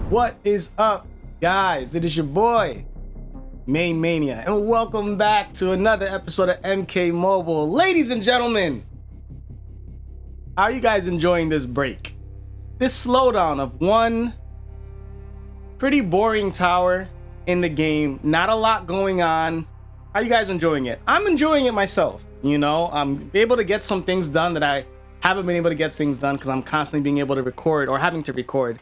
What is up, guys? It is your boy, MaineMania, and welcome back to another episode of MK Mobile. Ladies and gentlemen, how are you guys enjoying this break? This slowdown of one pretty boring tower in the game, not a lot going on. How are you guys enjoying it? I'm enjoying it myself. You know, I'm able to get some things done that I haven't been able to get things done because I'm constantly being able to record or having to record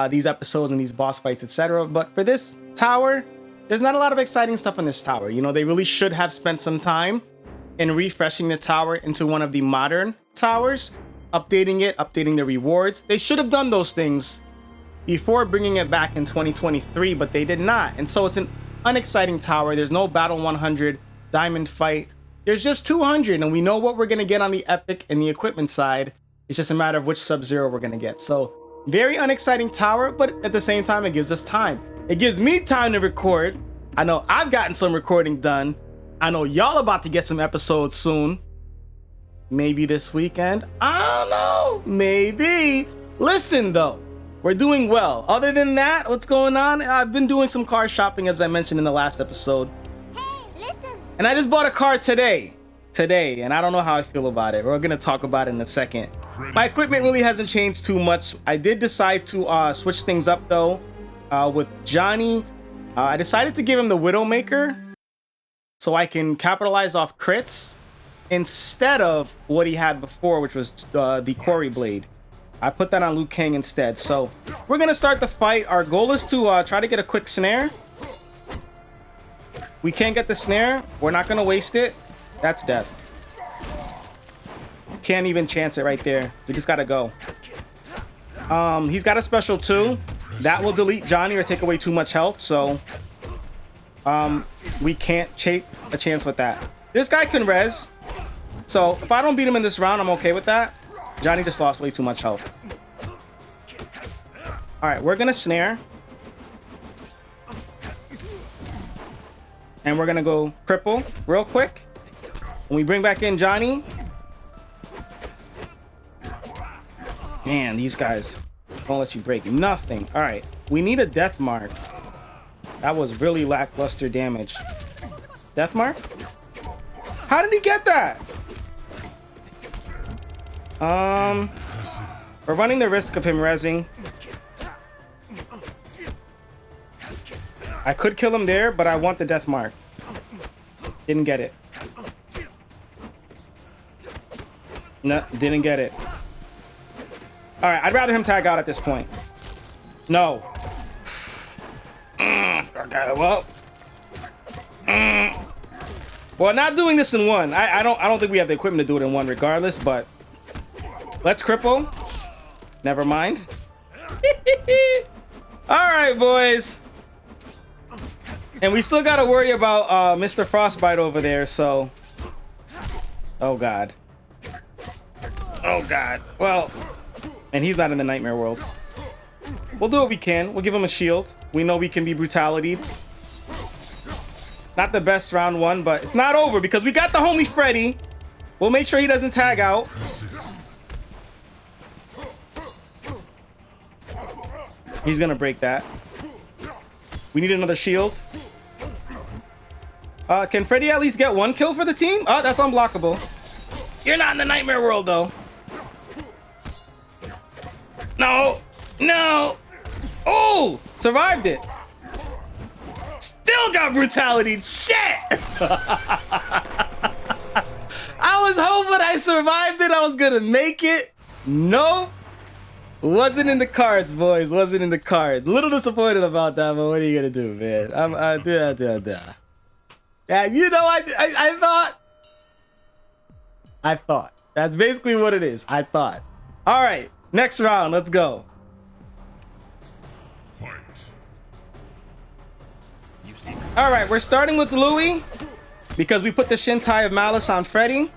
these episodes and these boss fights, etc. But for this tower, there's not a lot of exciting stuff in this tower. You know, they really should have spent some time in refreshing the tower into one of the modern towers, updating it, updating the rewards. They should have done those things before bringing it back in 2023, but they did not. And so it's an unexciting tower. There's no Battle 100 diamond fight. There's just 200, and we know what we're going to get on the epic and the equipment side. It's just a matter of which Sub-Zero we're going to get. So very unexciting tower, but at the same time, it gives us time. It gives me time to record. I know I've gotten some recording done. I know y'all about to get some episodes soon. Maybe this weekend. I don't know. Maybe. Listen, though, we're doing well. Other than that, what's going on? I've been doing some car shopping, as I mentioned in the last episode. And I just bought a car today, and I don't know how I feel about it. We're gonna talk about it in a second. My equipment really hasn't changed too much. I did decide to switch things up though with Johnny. I decided to give him the Widowmaker so I can capitalize off crits instead of what he had before, which was the Quarry Blade. I put that on Liu Kang instead. So we're gonna start the fight. Our goal is to try to get a quick snare. We can't get the snare. We're not gonna waste it. That's death. Can't even chance it right there. We just gotta go. He's got a special too. That will delete Johnny or take away too much health. So we can't take a chance with that. This guy can res. So if I don't beat him in this round, I'm okay with that. Johnny just lost way too much health. All right, we're gonna snare. And we're gonna go cripple real quick. When we bring back in Johnny. Man, these guys don't let you break nothing. All right, we need a death mark. That was really lackluster damage. Death mark? How did he get that? We're running the risk of him rezzing. I could kill him there, but I want the death mark. Didn't get it. No, didn't get it. All right, I'd rather him tag out at this point. No. Okay, well. Well, not doing this in one. I don't think we have the equipment to do it in one regardless, but let's cripple. Never mind. All right, boys. And we still got to worry about Mr. Frostbite over there, so... Oh, God. Oh, God. Well, and he's not in the nightmare world. We'll do what we can. We'll give him a shield. We know we can be brutality. Not the best round one, but it's not over because we got the homie Freddy. We'll make sure he doesn't tag out. He's going to break that. We need another shield. Can Freddy at least get one kill for the team? Oh, that's unblockable. You're not in the nightmare world, though. No. No. Oh, survived it. Still got brutality. Shit. I was hoping I survived it. I was going to make it. Nope. Wasn't in the cards, boys. Wasn't in the cards. A little disappointed about that, but what are you going to do, man? Yeah, you know, I thought. That's basically what it is. I thought. All right, next round. Let's go. Fight. All right, we're starting with Louis because we put the Shintai of Malice on Freddy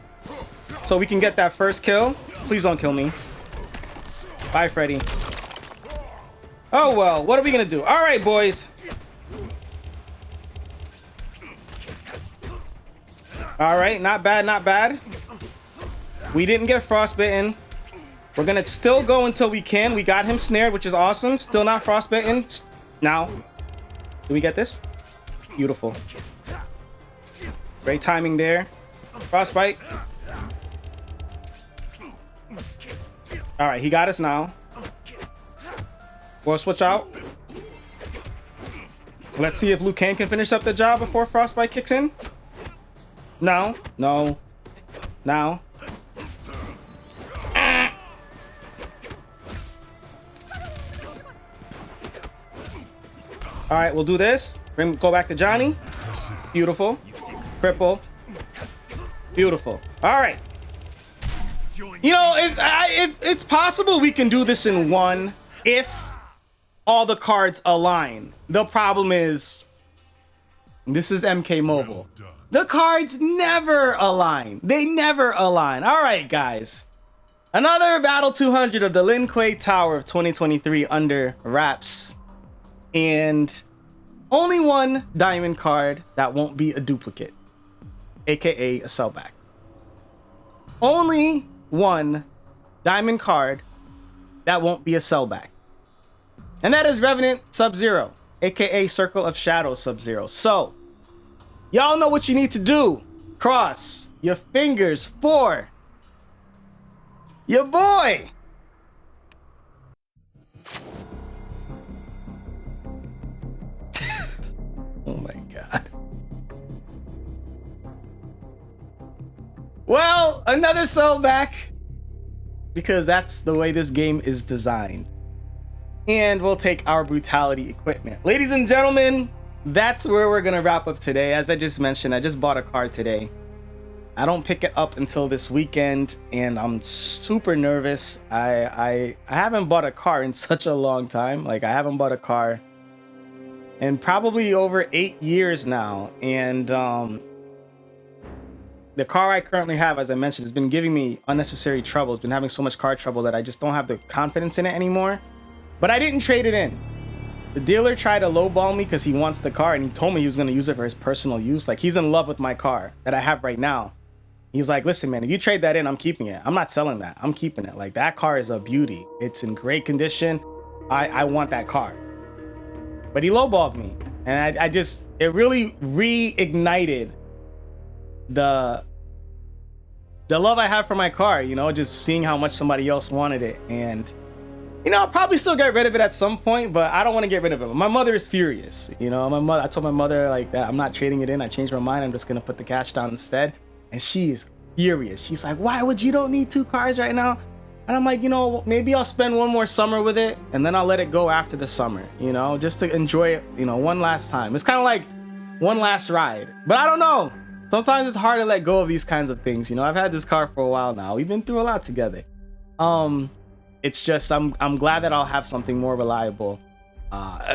so we can get that first kill. Please don't kill me. Bye, Freddy. Oh, well, what are we going to do? All right, boys. All right, not bad, not bad. We didn't get frostbitten. We're gonna still go until we can. We got him snared, which is awesome. Still not frostbitten. Now, do we get this? Beautiful. Great timing there. Frostbite. All right, he got us now. We'll switch out. Let's see if Liu Kang can finish up the job before Frostbite kicks in. No, no, no. All right, we'll do this. Go back to Johnny. Beautiful. Cripple. Beautiful. All right. You know, if it's possible we can do this in one if all the cards align. The problem is, this is MK Mobile. The cards never align. They never align. All right, guys. Another Battle 200 of the Lin Kuei Tower of 2023 under wraps. And only one diamond card that won't be a duplicate, aka a sellback. Only one diamond card that won't be a sellback. And that is Revenant Sub-Zero, aka Circle of Shadows Sub-Zero. So, y'all know what you need to do. Cross your fingers for your boy. Oh my God. Well, another sellback, because that's the way this game is designed. And we'll take our brutality equipment. Ladies and gentlemen, that's where we're gonna wrap up today. As I just mentioned, I just bought a car today. I don't pick it up until this weekend, and I'm super nervous. I haven't bought a car in such a long time. Like, I haven't bought a car in probably over 8 years now. And the car I currently have, as I mentioned, has been giving me unnecessary trouble. It's been having so much car trouble that I just don't have the confidence in it anymore. But I didn't trade it in. The dealer tried to lowball me because he wants the car, and he told me he was going to use it for his personal use. Like, he's in love with my car that I have right now. He's like, listen, man, if you trade that in, I'm keeping it. I'm not selling that. I'm keeping it. Like, that car is a beauty. It's in great condition. I want that car. But he lowballed me. And I just, it really reignited the love I have for my car, you know, just seeing how much somebody else wanted it. And, you know, I'll probably still get rid of it at some point, but I don't want to get rid of it. My mother is furious. You know, I told my mother like that I'm not trading it in. I changed my mind. I'm just going to put the cash down instead. And she's furious. She's like, why would you don't need 2 cars right now? And I'm like, you know, maybe I'll spend one more summer with it, and then I'll let it go after the summer, you know, just to enjoy it, you know, one last time. It's kind of like one last ride. But I don't know. Sometimes it's hard to let go of these kinds of things. You know, I've had this car for a while now. We've been through a lot together. It's just, I'm glad that I'll have something more reliable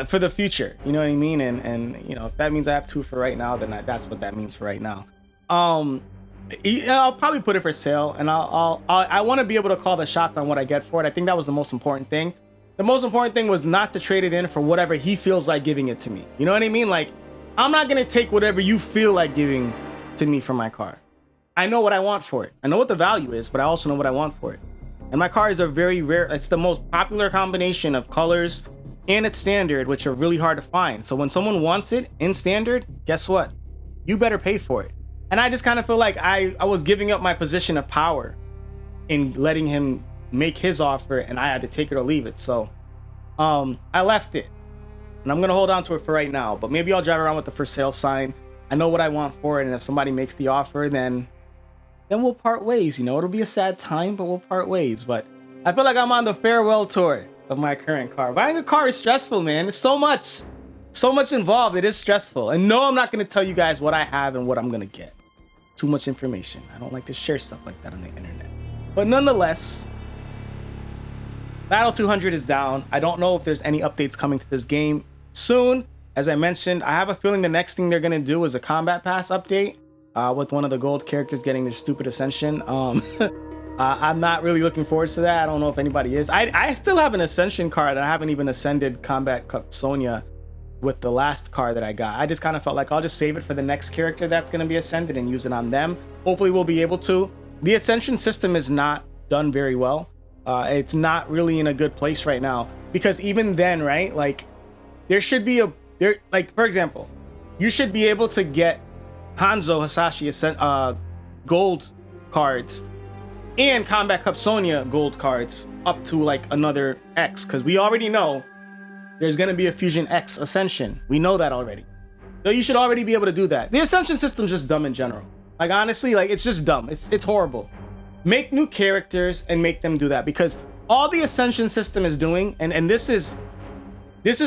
for the future. You know what I mean? And you know, if that means I have 2 for right now, then that's what that means for right now. I'll probably put it for sale, and I want to be able to call the shots on what I get for it. I think that was the most important thing. The most important thing was not to trade it in for whatever he feels like giving it to me. You know what I mean? Like, I'm not going to take whatever you feel like giving to me for my car. I know what I want for it. I know what the value is, but I also know what I want for it. And my car is a very rare, it's the most popular combination of colors and its standard, which are really hard to find. So when someone wants it in standard, guess what? You better pay for it. And I just kind of feel like I was giving up my position of power in letting him make his offer, and I had to take it or leave it. So I left it, and I'm going to hold on to it for right now. But maybe I'll drive around with the for sale sign. I know what I want for it, and if somebody makes the offer, then we'll part ways. You know, it'll be a sad time, but we'll part ways. But I feel like I'm on the farewell tour of my current car. Buying a car is stressful, man. It's so much involved. It is stressful. And no, I'm not going to tell you guys what I have and what I'm going to get. Too much information. I don't like to share stuff like that on the internet. But nonetheless, Battle 200 is down. I don't know if there's any updates coming to this game soon. As I mentioned, I have a feeling the next thing they're going to do is a combat pass update with one of the gold characters getting this stupid Ascension. I'm not really looking forward to that. I don't know if anybody is. I still have an Ascension card. I haven't even ascended Combat Cup Sonya with the last card that I got. I just kind of felt like I'll just save it for the next character that's going to be ascended and use it on them. Hopefully we'll be able to. The Ascension system is not done very well. It's not really in a good place right now, because even then, right, like there should be like, for example, you should be able to get Hanzo Hasashi gold cards and Combat Cup Sonya gold cards up to like another X, because we already know there's going to be a Fusion X Ascension. We know that already. So you should already be able to do that. The Ascension system's just dumb in general. Like, honestly, like, it's just dumb. It's horrible. Make new characters and make them do that, because all the Ascension system is doing, and this is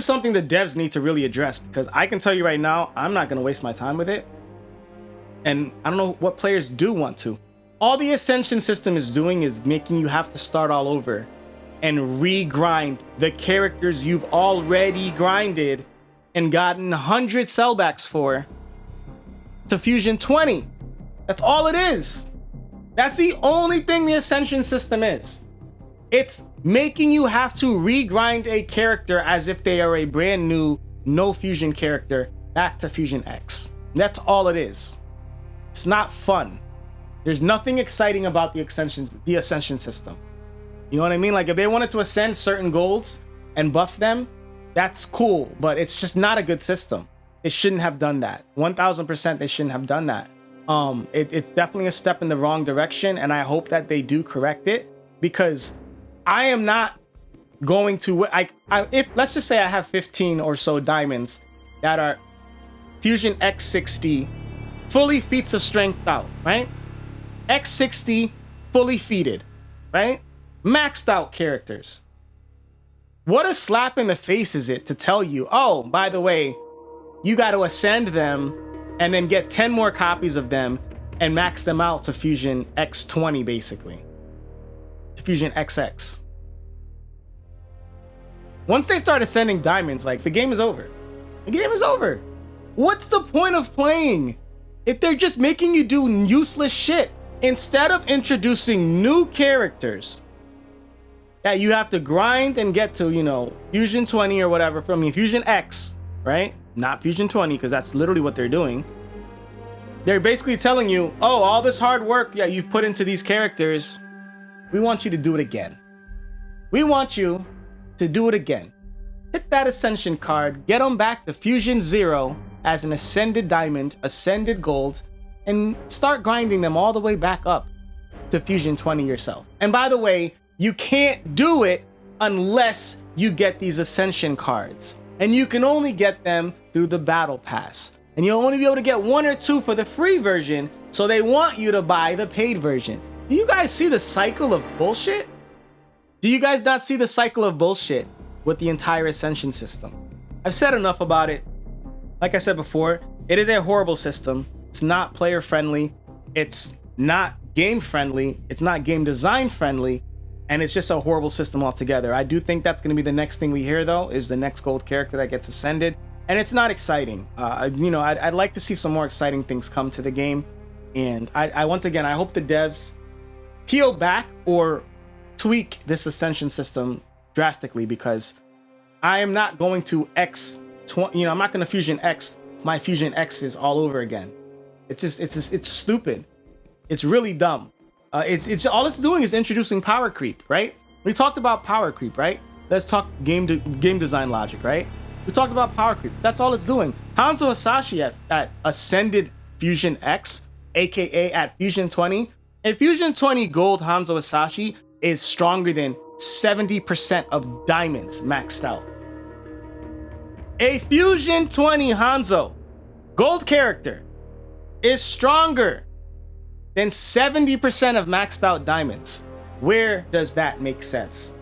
something the devs need to really address, because I can tell you right now, I'm not going to waste my time with it. And I don't know what players do want to. All the Ascension system is doing is making you have to start all over and re-grind the characters you've already grinded and gotten 100 sellbacks for to Fusion 20. That's all it is. That's the only thing the Ascension system is. It's making you have to re-grind a character as if they are a brand new, no Fusion character back to Fusion X. That's all it is. It's not fun. There's nothing exciting about the Ascension system. You know what I mean? Like, if they wanted to ascend certain golds and buff them, that's cool, but it's just not a good system. It shouldn't have done that. 1000% they shouldn't have done that. It's definitely a step in the wrong direction, and I hope that they do correct it, because I am not going to, if let's just say I have 15 or so diamonds that are Fusion X60 fully feats of strength out, right? X60 fully feated, right? Maxed out characters. What a slap in the face is it to tell you, oh, by the way, you got to ascend them and then get 10 more copies of them and max them out to Fusion X20, basically. To Fusion XX. Once they start ascending diamonds, like, the game is over. The game is over. What's the point of playing if they're just making you do useless shit instead of introducing new characters that you have to grind and get to, you know, Fusion 20 or whatever from Fusion X, right? Not Fusion 20, because that's literally what they're doing. They're basically telling you, oh, all this hard work that you've put into these characters, we want you to do it again. We want you to do it again. Hit that Ascension card, get them back to Fusion 0 as an Ascended Diamond, Ascended Gold, and start grinding them all the way back up to Fusion 20 yourself. And by the way, you can't do it unless you get these Ascension cards. And you can only get them through the Battle Pass. And you'll only be able to get 1 or 2 for the free version, so they want you to buy the paid version. Do you guys see the cycle of bullshit? Do you guys not see the cycle of bullshit with the entire Ascension system? I've said enough about it. Like I said before, it is a horrible system. It's not player friendly. It's not game friendly. It's not game design friendly. And it's just a horrible system altogether. I do think that's going to be the next thing we hear, though, is the next gold character that gets ascended. And it's not exciting. You know, I'd like to see some more exciting things come to the game. And I once again, I hope the devs peel back or tweak this Ascension system drastically, because I am not going to I'm not going to Fusion X my Fusion X's all over again. It's stupid. It's really dumb. It's all it's doing is introducing power creep, right? We talked about power creep, right? Let's talk game design logic, right? We talked about power creep. That's all it's doing. Hanzo Hasashi at Ascended Fusion X, aka at Fusion 20. And Fusion 20 Gold Hanzo Hasashi is stronger than 70% of diamonds maxed out. A Fusion 20 Hanzo Gold character is stronger than 70% of maxed out diamonds. Where does that make sense?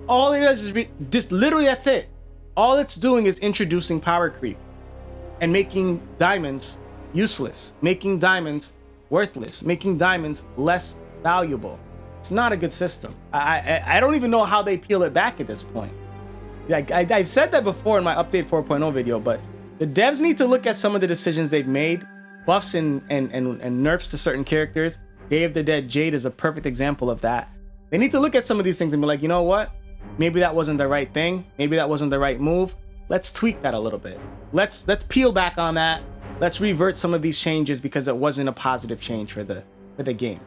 All it does is just literally that's it. All it's doing is introducing power creep and making diamonds useless, making diamonds worthless, making diamonds less valuable. It's not a good system. I don't even know how they peel it back at this point. Like I've said that before in my update 4.0 video, but the devs need to look at some of the decisions they've made. Buffs and nerfs to certain characters. Day of the Dead Jade is a perfect example of that. They need to look at some of these things and be like, you know what? Maybe that wasn't the right thing. Maybe that wasn't the right move. Let's tweak that a little bit. Let's peel back on that. Let's revert some of these changes because it wasn't a positive change for the game.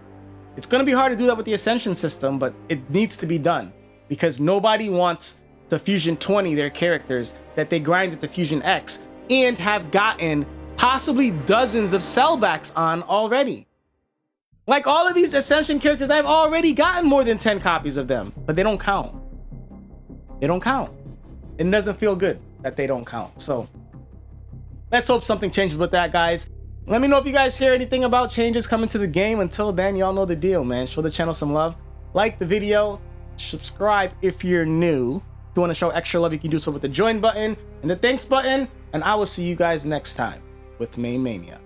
It's going to be hard to do that with the Ascension system, but it needs to be done because nobody wants to Fusion 20 their characters that they grinded to Fusion X and have gotten possibly dozens of sellbacks on already. Like all of these Ascension characters, I've already gotten more than 10 copies of them, but they don't count. They don't count. It doesn't feel good that they don't count. So let's hope something changes with that, guys. Let me know if you guys hear anything about changes coming to the game. Until then, y'all know the deal, man. Show the channel some love. Like the video. Subscribe if you're new. If you want to show extra love, you can do so with the join button and the thanks button. And I will see you guys next time with MaineMania.